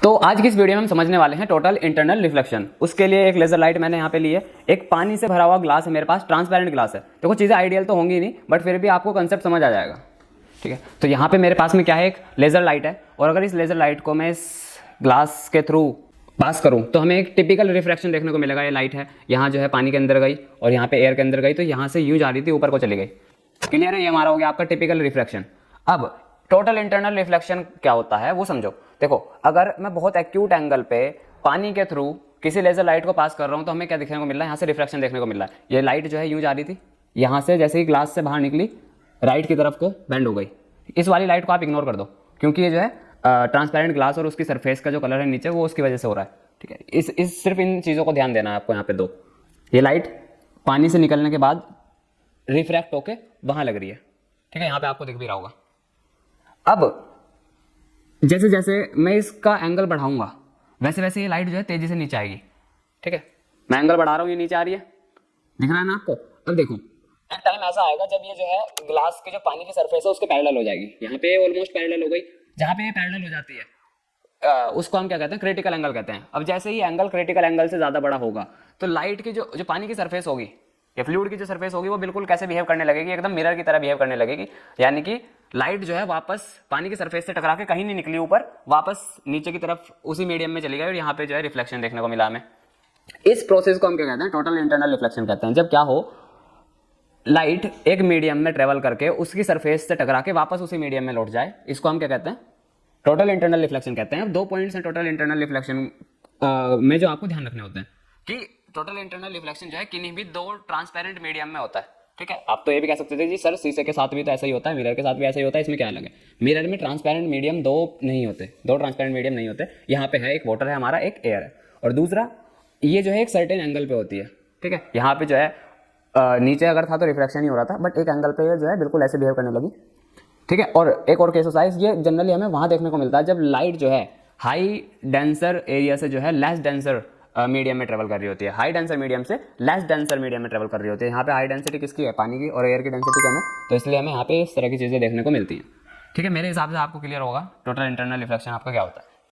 तो आज की इस वीडियो में हम समझने वाले हैं टोटल इंटरनल रिफ्लेक्शन। उसके लिए एक लेजर लाइट मैंने यहाँ पे ली है, एक पानी से भरा हुआ ग्लास है मेरे पास, ट्रांसपेरेंट ग्लास है। देखो चीज़ें आइडियल तो होंगी नहीं, बट फिर भी आपको कंसेप्ट समझ आ जाएगा। ठीक है, तो यहाँ पे मेरे पास में क्या है, एक लेजर लाइट है, और अगर इस लेजर लाइट को मैं इस ग्लास के थ्रू पास करूँ तो हमें एक टिपिकल रिफ्लेक्शन देखने को मिलेगा। ये लाइट है, यहाँ जो है पानी के अंदर गई और यहाँ पे एयर के अंदर गई, तो यहाँ से यूँ जा रही थी, ऊपर को चली गई। क्लियर है, ये हमारा हो गया आपका टिपिकल रिफ्लेक्शन। अब टोटल इंटरनल रिफ्लेक्शन क्या होता है वो समझो। देखो, अगर मैं बहुत एक्यूट एंगल पे पानी के थ्रू किसी लेजर लाइट को पास कर रहा हूँ तो हमें क्या देखने को मिल रहा है, यहाँ से रिफ्लेक्शन देखने को मिल रहा है। ये लाइट जो है यूँ जा रही थी, यहाँ से जैसे ही ग्लास से बाहर निकली राइट की तरफ को बेंड हो गई। इस वाली लाइट को आप इग्नोर कर दो, क्योंकि ये जो है ट्रांसपेरेंट ग्लास और उसकी सरफेस का जो कलर है नीचे वो उसकी वजह से हो रहा है। ठीक है, इस सिर्फ इन चीज़ों को ध्यान देना है आपको। यहाँ पे दो, ये लाइट पानी से निकलने के बाद रिफ्रैक्ट होके वहाँ लग रही है। ठीक है, यहाँ पे आपको दिख भी रहा होगा। अब जैसे जैसे मैं इसका एंगल बढ़ाऊंगा वैसे वैसे ये लाइट जो है तेजी से नीचे आएगी। ठीक है, मैं एंगल बढ़ा रहा हूँ, ये नीचे आ रही है, दिख रहा है ना आपको। अब देखो, एक टाइम ऐसा आएगा जब ये जो है ग्लास की जो पानी की सरफेस है उसके पैरेलल हो जाएगी। यहाँ पे ऑलमोस्ट पैरेलल हो गई। जहाँ पे ये पैरेलल हो जाती है उसको हम क्या कहते हैं, क्रिटिकल एंगल कहते हैं। अब जैसे ही एंगल क्रिटिकल एंगल से ज़्यादा बड़ा होगा तो लाइट की जो पानी की सरफेस होगी या फ्लूइड की जो सरफेस होगी वो बिल्कुल कैसे बिहेव करने लगेगी, एकदम मिरर की तरह बिहेव करने लगेगी। यानी कि लाइट जो है वापस पानी की सरफेस से टकरा के कहीं नहीं निकली ऊपर, वापस नीचे की तरफ उसी मीडियम में चली गई और यहाँ पे जो है रिफ्लेक्शन देखने को मिला हमें। इस प्रोसेस को हम क्या कहते हैं, टोटल इंटरनल रिफ्लेक्शन कहते हैं। जब क्या हो, लाइट एक मीडियम में ट्रेवल करके उसकी सरफेस से टकरा के वापस उसी मीडियम में लौट जाए, इसको हम क्या कहते हैं, टोटल इंटरनल रिफ्लेक्शन कहते हैं। अब दो पॉइंट्स हैं टोटल इंटरनल रिफ्लेक्शन में जो आपको ध्यान रखने होते हैं कि टोटल इंटरनल रिफ्लेक्शन जो है किन्हीं भी दो ट्रांसपेरेंट मीडियम में होता है। ठीक है, आप तो ये भी कह सकते थे जी सर शीशे के साथ भी तो ऐसा ही होता है, मिरर के साथ भी ऐसा ही होता है, इसमें क्या अलग है। मिरर में ट्रांसपेरेंट मीडियम दो नहीं होते, दो ट्रांसपेरेंट मीडियम नहीं होते। यहाँ पे है, एक वाटर है हमारा, एक एयर है, और दूसरा ये जो है एक सर्टेन एंगल पे होती है। ठीक है, यहाँ पे जो है नीचे अगर था तो रिफ्लेक्शन ही हो रहा था, बट एक एंगल पे जो है बिल्कुल ऐसे बिहेव करने लगी। ठीक है, और एक और केस होता है, ये जनरली हमें वहाँ देखने को मिलता है जब लाइट जो है हाई डेंसर एरिया से जो है लेस डेंसर मीडियम में ट्रेवल कर रही होती है। हाई डेंसर मीडियम से लेस डेंसर मीडियम में ट्रेवल कर रही होती है। यहाँ पे हाई डेंसिटी किसकी है, पानी की, और एयर की डेंसिटी कम है, तो इसलिए हमें यहाँ पे इस तरह की चीज़ें देखने को मिलती हैं। ठीक है, मेरे हिसाब से आपको क्लियर होगा टोटल इंटरनल रिफ्लेक्शन आपका क्या होता है।